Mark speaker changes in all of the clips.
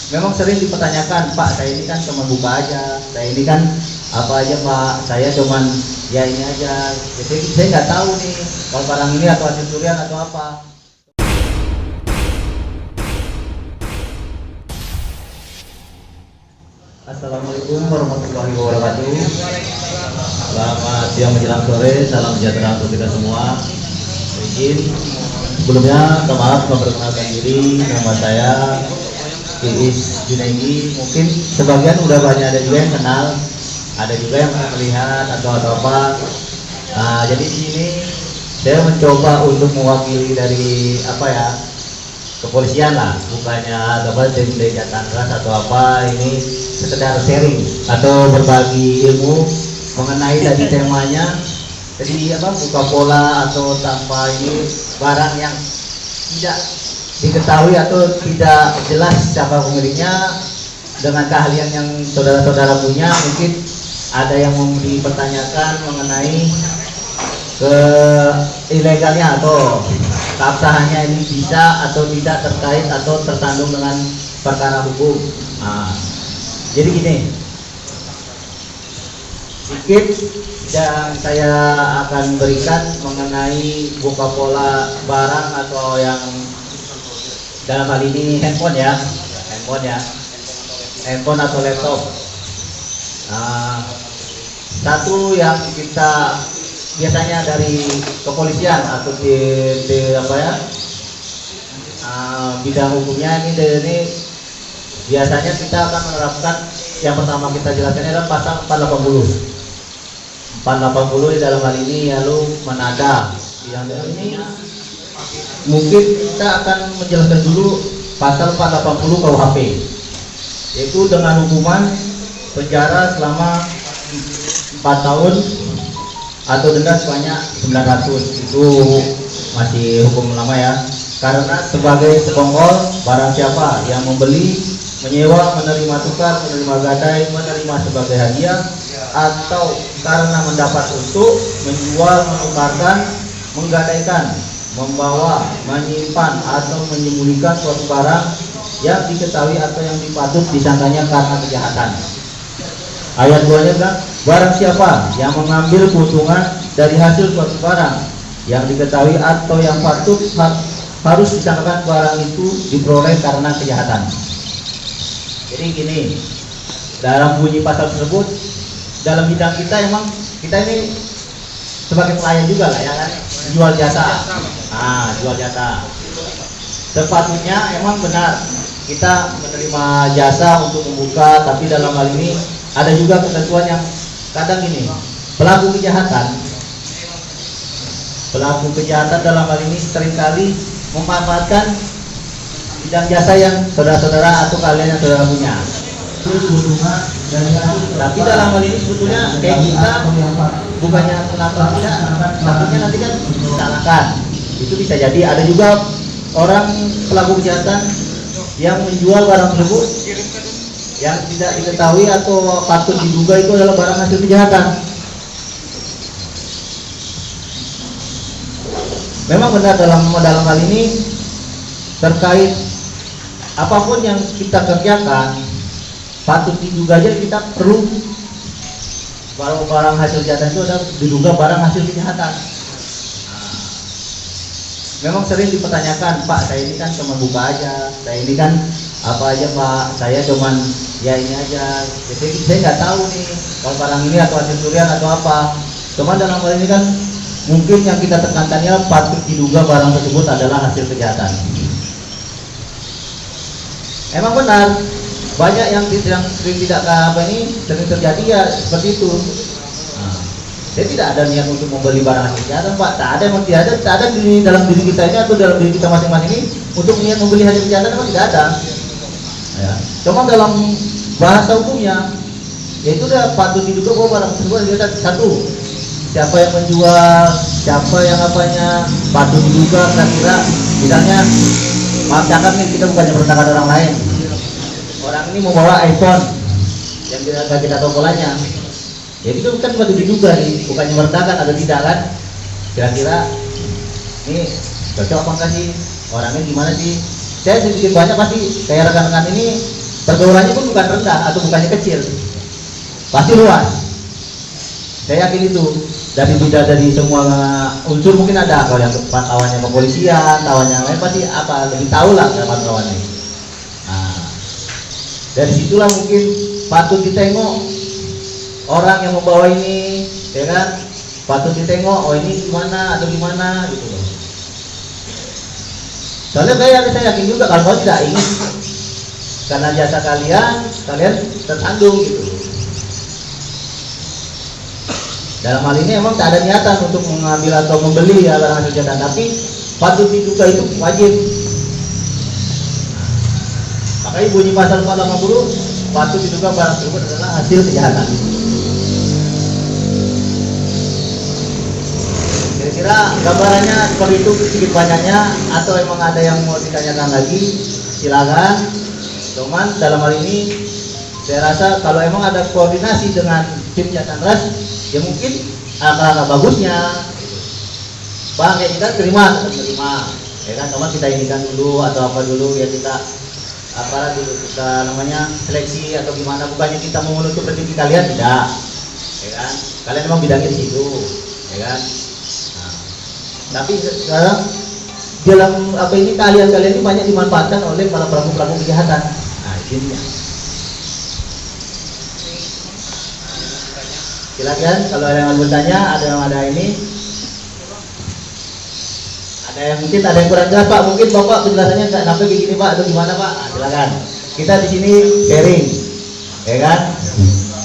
Speaker 1: Memang sering dipertanyakan, Pak, saya ini kan cuma buka aja, saya ini kan apa aja Pak, saya cuman ya ini aja. Jadi saya nggak tahu nih kalau barang ini atau hasil curian atau apa. Assalamualaikum warahmatullahi wabarakatuh. Selamat siang menjelang sore, salam sejahtera untuk kita semua. Izin sebelumnya maaf memperkenalkan diri, nama saya Iis Junaidi. Mungkin sebagian udah banyak, ada juga yang kenal, ada juga yang melihat atau apa. Jadi di sini saya mencoba untuk mewakili dari kepolisian lah, bukannya dari Jatan Ras atau apa. Ini sekedar sharing atau berbagi ilmu mengenai tadi temanya. Jadi buka pola atau tanpa ini barang yang tidak diketahui atau tidak jelas siapa pemiliknya, dengan keahlian yang saudara-saudara punya. Mungkin ada yang mau dipertanyakan mengenai ke ilegalnya atau keabsahannya ini bisa atau tidak terkait atau tertanggung dengan perkara hukum. Jadi gini, sedikit yang saya akan berikan mengenai buka pola barang atau yang dalam hal ini handphone atau laptop. Satu yang kita biasanya dari kepolisian atau bidang hukumnya ini biasanya kita akan menerapkan, yang pertama kita jelaskan adalah pasal 480 di dalam hal ini lalu menada. Yang ini mungkin kita akan menjelaskan dulu pasal 480 KUHP, yaitu dengan hukuman penjara selama 4 tahun atau denda sebanyak 900. Itu masih hukum lama ya, karena sebagai sekongkol barang siapa yang membeli, menyewa, menerima tukar, menerima gadai, menerima sebagai hadiah, atau karena mendapat untuk menjual, menukarkan, menggadaikan, membawa, menyimpan atau menyembunyikan suatu barang yang diketahui atau yang dipatut disangkanya karena kejahatan. Ayat 2-nya bilang, barang siapa yang mengambil keuntungan dari hasil suatu barang yang diketahui atau yang patut harus disangkakan barang itu diperoleh karena kejahatan. Jadi gini, dalam bunyi pasal tersebut, dalam bidang kita emang kita ini sebagai pelayan juga lah ya kan, jual jasa. Jual jasa. Sepatutnya emang benar kita menerima jasa untuk membuka, tapi dalam hal ini ada juga ketentuan yang kadang gini, pelaku kejahatan dalam hal ini seringkali memanfaatkan bidang jasa yang saudara-saudara atau kalian yang saudara punya. Tapi dalam hal ini sebetulnya kayak kita bukannya kenapa tidak, takutnya nanti kan disalahkan. Itu bisa jadi ada juga orang pelaku kejahatan yang menjual barang tersebut yang tidak diketahui atau patut diduga itu adalah barang hasil kejahatan. Memang benar dalam hal ini terkait apapun yang kita kerjakan, patut diduga aja kita perlu barang hasil kejahatan itu adalah diduga barang hasil kejahatan. Memang sering dipertanyakan, Pak, saya ini kan cuma buka aja, saya ini kan apa aja Pak, saya cuman ya ini aja. Jadi saya nggak tahu nih kalau barang ini atau hasil curian atau apa. Cuman dalam hal ini kan mungkin yang kita tekankannya patut diduga barang tersebut adalah hasil kejahatan. Emang benar banyak yang sering terjadi ya seperti itu. Saya tidak ada niat untuk membeli barang hasil kejahatan, Pak. Tak ada di dalam diri kita ini atau dalam diri kita masing-masing ini untuk niat membeli hasil kejahatan, memang tidak ada. Ya. Cuma dalam bahasa hukumnya, yaitu udah patut diduga bahwa barang tersebut ada satu, siapa yang menjual, siapa yang patut diduga kira-kira. Misalnya, maaf cakap nih, kita bukannya merendahkan orang lain. Orang ini membawa iPhone yang kita tahu polanya. Jadi itu kan patut diduga nih, bukannya merendahkan atau tidak kan? Kira-kira ini cocok apa enggak sih? Orangnya gimana sih? Saya sedikit banyak pasti kayak rekan-rekan ini pergaulannya pun bukan rendah atau bukannya kecil, pasti luas. Saya yakin itu dari semua unsur mungkin ada, kalau yang tawannya kepolisian, tawannya yang lain pasti apa lebih tahu lah kawan-kawannya. Nah, dari situlah mungkin patut ditengok orang yang membawa ini, ya kan? Patut ditengok, oh ini gimana atau gimana gitu loh. Soalnya saya yakin juga kalau kau tidak ingin karena jasa kalian tersandung gitu. Dalam hal ini emang tak ada niatan untuk mengambil atau membeli ya barang hasil kejahatan, tapi patut diduga itu wajib. Makanya bunyi pasal 480 patut diduga barang tersebut adalah hasil kejahatan. Kira-kira gambarannya seperti itu sedikit banyaknya, atau emang ada yang mau ditanyakan lagi silakan. Cuman dalam hal ini saya rasa kalau emang ada koordinasi dengan tim Jatantras, ya mungkin agak bagusnya Bang, ya kita terima, ya kan, teman kita inikan dulu atau apa dulu, ya kita apa dulu kita namanya seleksi atau gimana, bukannya kita mau menutup rezeki kalian, tidak, ya kan, kalian memang bidangnya di situ, ya kan. Nah, tapi sekarang dalam apa ini kalian ini banyak dimanfaatkan oleh para pelaku kejahatan. Nah, ini silakan kalau ada yang mau bertanya, ada yang ada ini, ada yang mungkin ada yang kurang jelas Pak, mungkin Bapak penjelasannya nggak sampai kayak gini Pak, atau gimana Pak? Nah, silakan. Kita di sini sharing, ya kan?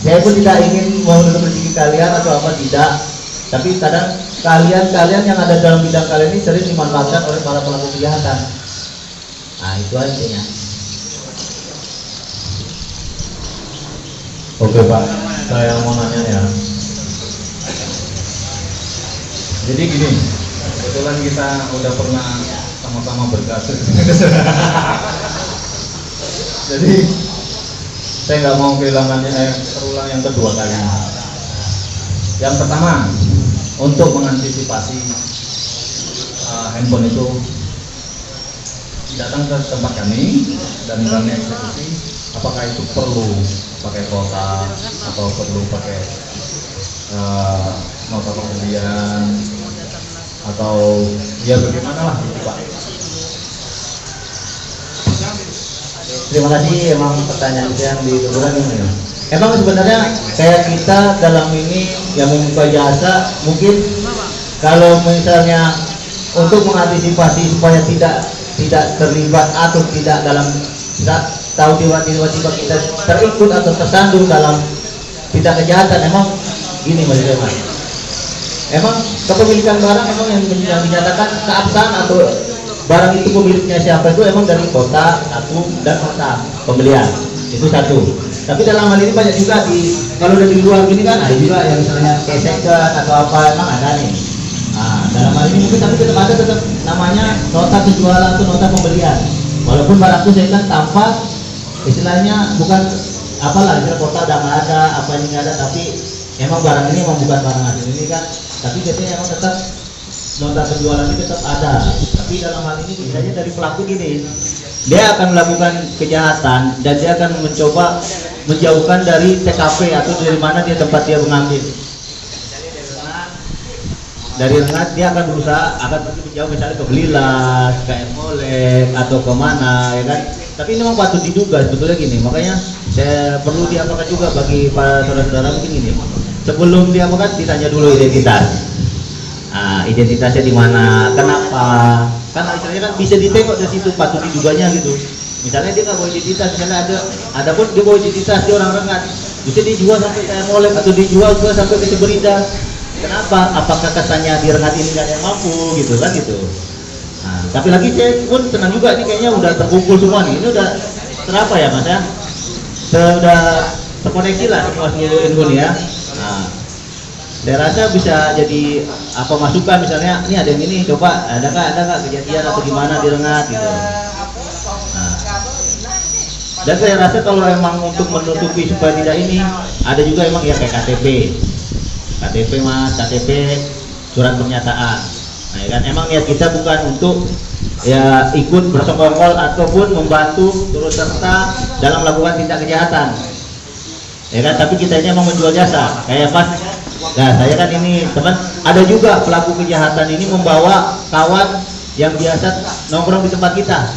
Speaker 1: Saya pun tidak ingin menutup rezeki kalian atau apa, tidak. Tapi kadang kalian yang ada dalam bidang kalian ini sering dimanfaatkan oleh para pelaku kejahatan. Nah, itu artinya.
Speaker 2: Oke Pak, saya mau nanya ya. Jadi gini, kebetulan kita udah pernah sama-sama berkasus. Jadi saya nggak mau kehilangannya terulang yang kedua kali. Yang pertama, untuk mengantisipasi handphone itu datang ke tempat kami dan kami eksekusi, apakah itu perlu pakai kuota atau perlu pakai nota pembelian atau ya bagaimana lah gitu Pak.
Speaker 1: Terima kasih, emang pertanyaan yang ditujukan ini. Emang sebenarnya kayak kita dalam ini yang membuka jasa, mungkin kalau misalnya untuk mengantisipasi supaya tidak terlibat atau tidak dalam tahu tiba-tiba kita terikut atau tersandung dalam tindak kejahatan, emang gini Mas Dewan. Emang kepemilikan barang emang yang dinyatakan keabsahan atau barang itu pemiliknya siapa itu emang dari kota satu dan kota pembelian itu satu. Tapi dalam hal ini banyak juga kalau dari luar gini kan ada juga yang misalnya second atau apa, emang ada nih. Nah, dalam hal ini mungkin tapi tetap namanya nota penjualan atau nota pembelian. Walaupun barang itu saya bilang tanpa istilahnya bukan apalah, istilah kota udah nggak ada, apa ini nggak ada, tapi emang barang ini emang bukan barang hasil ini kan. Tapi biasanya emang tetap nota penjualan ini tetap ada. Tapi dalam hal ini biasanya dari pelaku gini, dia akan melakukan kejahatan dan dia akan mencoba menjauhkan dari TKP atau dari mana dia tempat dia mengambil. Dari rengat dia akan berusaha akan pergi menjauh, misalnya ke Belilas, ke Molek atau ke mana, ya kan. Tapi ini memang patut diduga sebetulnya gini, makanya saya perlu diapakan juga bagi para saudara-saudara mungkin ini. Sebelum diapakan ditanya dulu identitas. Nah, identitasnya di mana, kenapa? Karena istilahnya kan bisa ditengok dari situ patut diduganya gitu. Misalnya dia nggak bawa identitas, misalnya ada pun dia bawa identitas, dia orang rengat, bisa dijual sampai ke Molek atau dijual juga sampai ke Seberida. Kenapa? Apakah kesannya di rengat ini nggak ada yang mampu gitu kan gitu. Nah, tapi lagi saya pun senang juga ini kayaknya udah terkumpul semua nih. Ini udah terapa ya Mas ya? Sudah terkoneksi lah semua seluruh info nih ya. Nah, saya rasa bisa jadi apa masukan misalnya ini ada yang ini, coba ada nggak kejadian atau gimana di rengat gitu. Nah, dan saya rasa kalau emang untuk menutupi supaya tidak ini ada juga emang ya kayak KTP Mas, KTP surat pernyataan. Nah, ya kan emang niat kita bukan untuk ya ikut bersekongkol ataupun membantu turut serta dalam melakukan tindak kejahatan, ya kan? Tapi kita ini memang menjual jasa, kayak Mas. Nah, saya kan ini teman, ada juga pelaku kejahatan ini membawa kawan yang biasa nongkrong di tempat kita,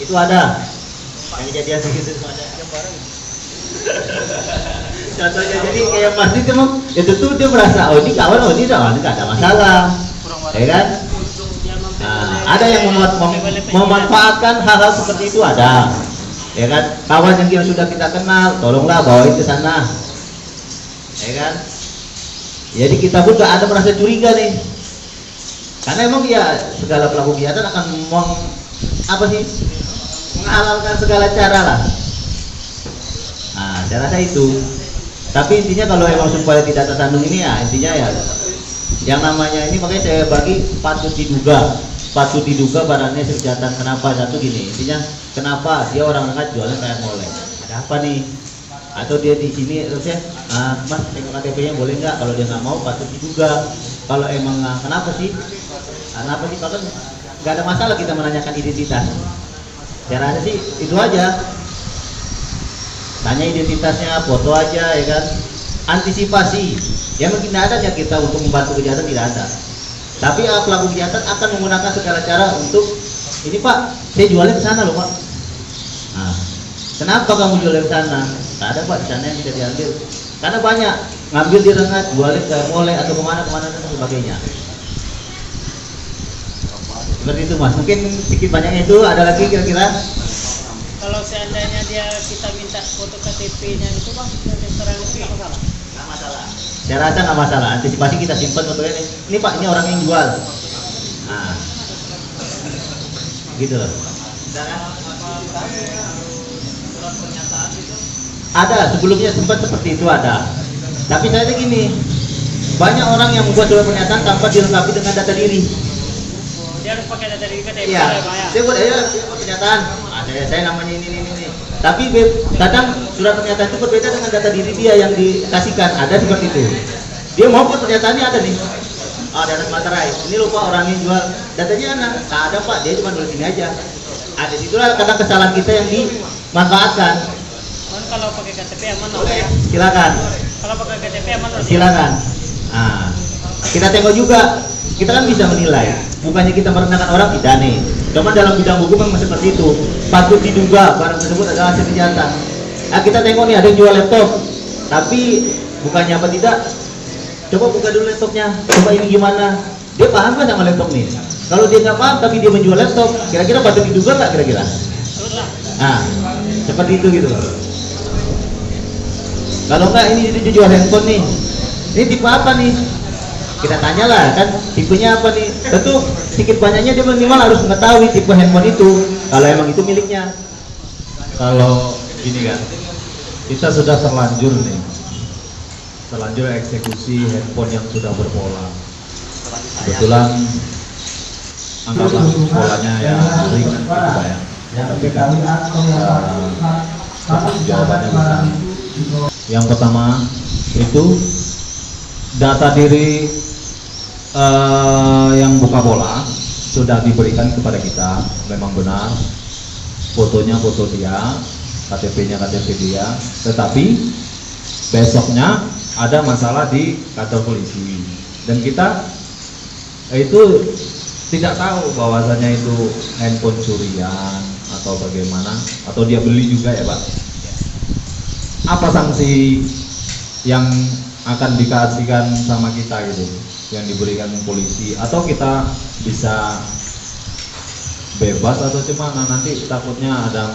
Speaker 1: itu ada yang kejadian segitu ada. Contohnya jadi kayak Mas itu memang itu tuh dia merasa oh ini kawan, oh ini nggak ada masalah, ya kan? Nah, ada yang memanfaatkan hal-hal seperti itu ada, ya kan? Kawan yang sudah kita kenal, tolonglah bawain ke sana, ya kan? Jadi kita pun gak ada merasa curiga nih, karena emang ya segala pelaku kejahatan akan menghalalkan segala cara lah. Nah, saya rasa itu. Tapi intinya kalau emang supaya tidak tersandung ini ya intinya ya yang namanya ini, makanya saya bagi patut diduga barangnya kejahatan. Kenapa? Satu gini, intinya kenapa dia orang dekat jualan kayak molek, ada apa nih? Atau dia di sini terusnya Mas tengok KTP-nya boleh nggak? Kalau dia nggak mau patut diduga. Kalau emang kenapa sih? Kalau nggak ada masalah kita menanyakan identitas. Saya rasa sih itu aja, tanya identitasnya, foto aja, ya kan? Antisipasi ya, mungkin tidak ada ya kita untuk membantu kejahatan, tidak ada. Tapi pelaku kejahatan akan menggunakan segala cara untuk ini, Pak, saya jualnya ke sana loh, Pak. Nah, kenapa kamu jualnya ke sana? Tak ada, Pak, di sana yang bisa diambil. Karena banyak ngambil di rengat, jualnya ke mall atau kemana dan sebagainya. Seperti itu, Mas. Mungkin sedikit banyaknya itu. Ada lagi kira-kira?
Speaker 3: Kalau seandainya kita minta foto KTP-nya itu, Bang, terang itu nggak masalah?
Speaker 1: Nggak masalah. Saya rasa nggak masalah. Antisipasi kita simpan fotonya nih. Ini Pak, ini orang yang jual. Nah, gitu loh. Ada sebelumnya sempat seperti itu ada. Tapi saya lihat gini, banyak orang yang membuat surat pernyataan tanpa dilengkapi dengan data diri.
Speaker 3: Dia harus pakai data diri KTP.
Speaker 1: Iya. Dia buat pernyataan. Saya namanya ini. Tapi kadang surat pernyataan itu berbeda dengan data diri dia yang dikasihkan. Ada seperti itu. Dia mau buat pernyataannya ada nih. Data materai. Ini lupa orang yang jual. Datanya anak. Nggak ada, Pak. Dia cuma nulis ini aja. Ada situlah kadang kesalahan kita yang dimanfaatkan.
Speaker 3: Kalau pakai KTP aman loh.
Speaker 1: Oke, silakan.
Speaker 3: Kalau pakai KTP aman loh.
Speaker 1: Silakan. Nah, kita tengok juga. Kita kan bisa menilai. Bukannya kita merendahkan orang, tidak nih. Cuma dalam bidang hukum memang seperti itu. Patut diduga barang tersebut adalah hasil kejahatan. Nah, kita tengok nih ada yang jual laptop. Tapi bukannya apa tidak. Coba buka dulu laptopnya. Coba ini gimana? Dia paham nggak sama laptop nih? Kalau dia nggak paham tapi dia menjual laptop, kira-kira patut diduga nggak kira-kira? Nah, seperti itu gitu. Kalau enggak ini dia jual handphone nih. Ini tipe apa nih? Kita tanyalah kan tipenya apa nih. Tentu sedikit banyaknya dia minimal harus mengetahui tipe handphone itu kalau emang itu miliknya.
Speaker 2: Kalau gini kan, kita sudah terlanjur eksekusi handphone yang sudah berpola. Kebetulan anggaplah polanya ya ringan gitu Pak ya. Tapi kan jawabannya bukan. Yang pertama itu data diri yang buka pola sudah diberikan kepada kita, memang benar. Fotonya foto dia, KTP-nya KTP dia, tetapi besoknya ada masalah di kantor polisi dan kita itu tidak tahu bahwasanya itu handphone curian atau bagaimana, atau dia beli juga ya Pak. Apa sanksi yang akan dikasihkan sama kita gitu, yang diberikan polisi, atau kita bisa bebas atau gimana? Nanti takutnya ada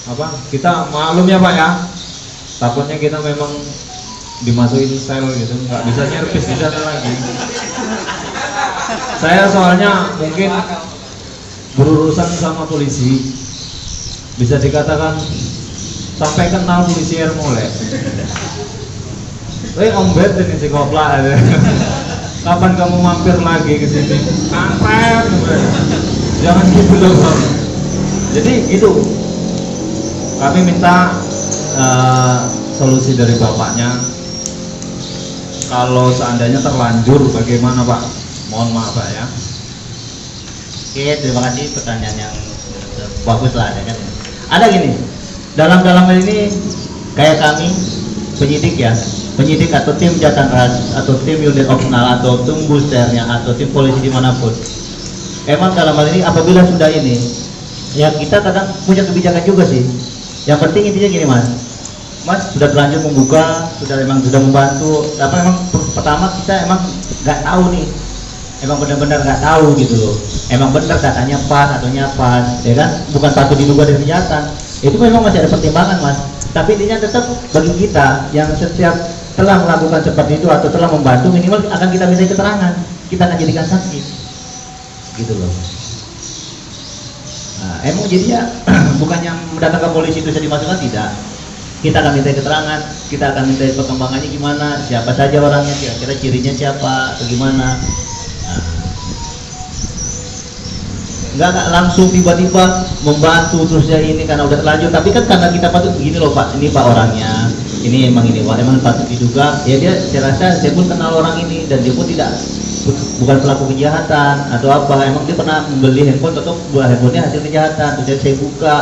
Speaker 2: apa, kita maklum ya Pak ya, takutnya kita memang dimasukin sel gitu, nggak bisa nyervis di sana lagi. Saya soalnya mungkin berurusan sama polisi, bisa dikatakan sampai kenal polisi Ermole. Om Bet ini si kopla ada. Kapan kamu mampir lagi ke sini? Kapan? Jangan gitu loh. Jadi gitu. Kami minta solusi dari bapaknya. Kalau seandainya terlanjur, bagaimana Pak? Mohon maaf Pak ya.
Speaker 1: Oke, terima kasih pertanyaan yang bagus lah ya kan. Ada gini, dalam hal ini kayak kami penyidik atau tim jatan ras atau tim unit opsional atau tim boosternya atau tim polisi dimanapun, emang dalam hal ini apabila sudah ini ya kita kadang punya kebijakan juga sih. Yang penting intinya gini mas sudah terlanjur membuka, sudah membantu, tapi memang pertama kita emang nggak tahu nih, emang benar-benar nggak tahu gitu loh, emang benar datanya pas ataunya pas, ya kan, bukan patut diduga dari kejahatan, itu memang masih ada pertimbangan mas. Tapi intinya tetap bagi kita yang setiap telah melakukan seperti itu atau telah membantu, minimal akan kita minta keterangan, kita akan jadikan saksi, gitu loh. Nah, emang jadinya bukannya mendatangkan polisi itu bisa dimasukkan, tidak. Kita akan minta keterangan, kita akan minta perkembangannya gimana, siapa saja orangnya, kira-kira cirinya siapa, atau gimana. Nggak langsung tiba-tiba membantu terus ya ini karena udah terlanjur, tapi kan karena kita patut begini loh Pak, ini Pak orangnya, ini emang patut diduga, ya dia saya rasa saya pun kenal orang ini dan dia pun bukan pelaku kejahatan atau apa, emang dia pernah membeli handphone atau buah handphonenya hasil kejahatan, terus saya buka,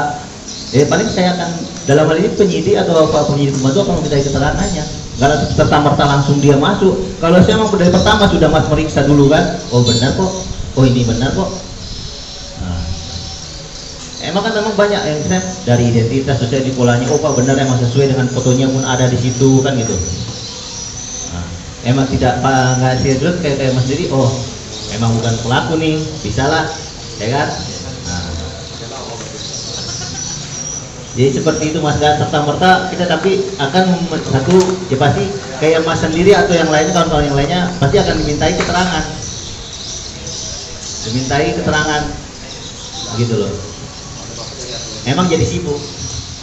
Speaker 1: paling saya akan dalam hal ini penyidik atau apa penyidik pembantu akan meminta keterangannya, karena serta-merta langsung dia masuk. Kalau saya emang dari pertama sudah mas meriksa dulu kan, oh benar kok, oh ini benar kok. Emang kan memang banyak yang saya dari identitas sosial di polanya, oh Pak benar emang sesuai dengan fotonya pun ada di situ kan gitu. Nah, emang tidak nggak serius kayak Mas sendiri, oh emang bukan pelaku nih, bisa lah, ya kan? Nah, jadi seperti itu Mas, gak serta-merta kita tapi akan satu ya pasti kayak Mas sendiri atau yang lainnya kawan-kawan yang lainnya pasti akan dimintai keterangan, gitu loh. Emang jadi sibuk,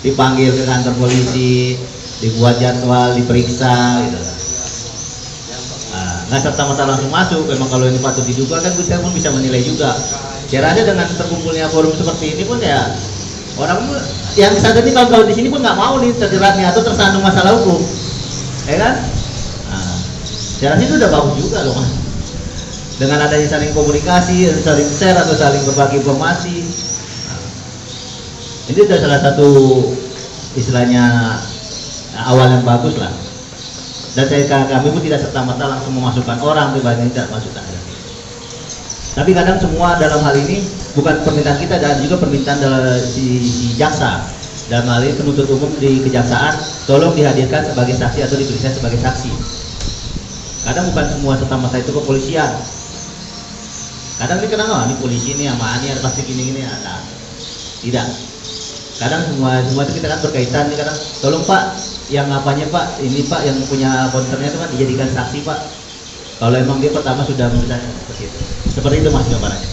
Speaker 1: dipanggil ke kantor polisi, dibuat jadwal, diperiksa gitu. Nggak serta-merta langsung masuk. Memang kalau ini patut diduga kan kita pun bisa menilai juga. Saya rasa dengan terkumpulnya forum seperti ini pun ya orang yang sadar nih kalau di sini pun nggak mau nih terjeratnya atau tersandung masalah hukum, ya kan? Saya rasa itu udah bagus juga loh Mas. Dengan adanya saling komunikasi, saling share atau saling berbagi informasi. Ini sudah salah satu istilahnya awal yang bagus lah. Dan kami pun tidak serta-merta langsung memasukkan orang pribadi, tidak masukkan. Tapi kadang semua dalam hal ini bukan permintaan kita dan juga permintaan dari si jaksa. Dalam hal ini penuntut umum di kejaksaan, tolong dihadirkan sebagai saksi atau diperiksa sebagai saksi. Kadang bukan semua serta-merta itu kepolisian. Kadang ini kenapa? Ini polisi ini sama ini pasti gini-gini ada. Tidak. Kadang semua itu kita kan berkaitan nih, kadang tolong Pak yang apanya Pak, ini Pak yang punya konsernya itu Pak dijadikan saksi Pak. Kalau emang dia pertama sudah misalnya seperti itu Mas gambarannya.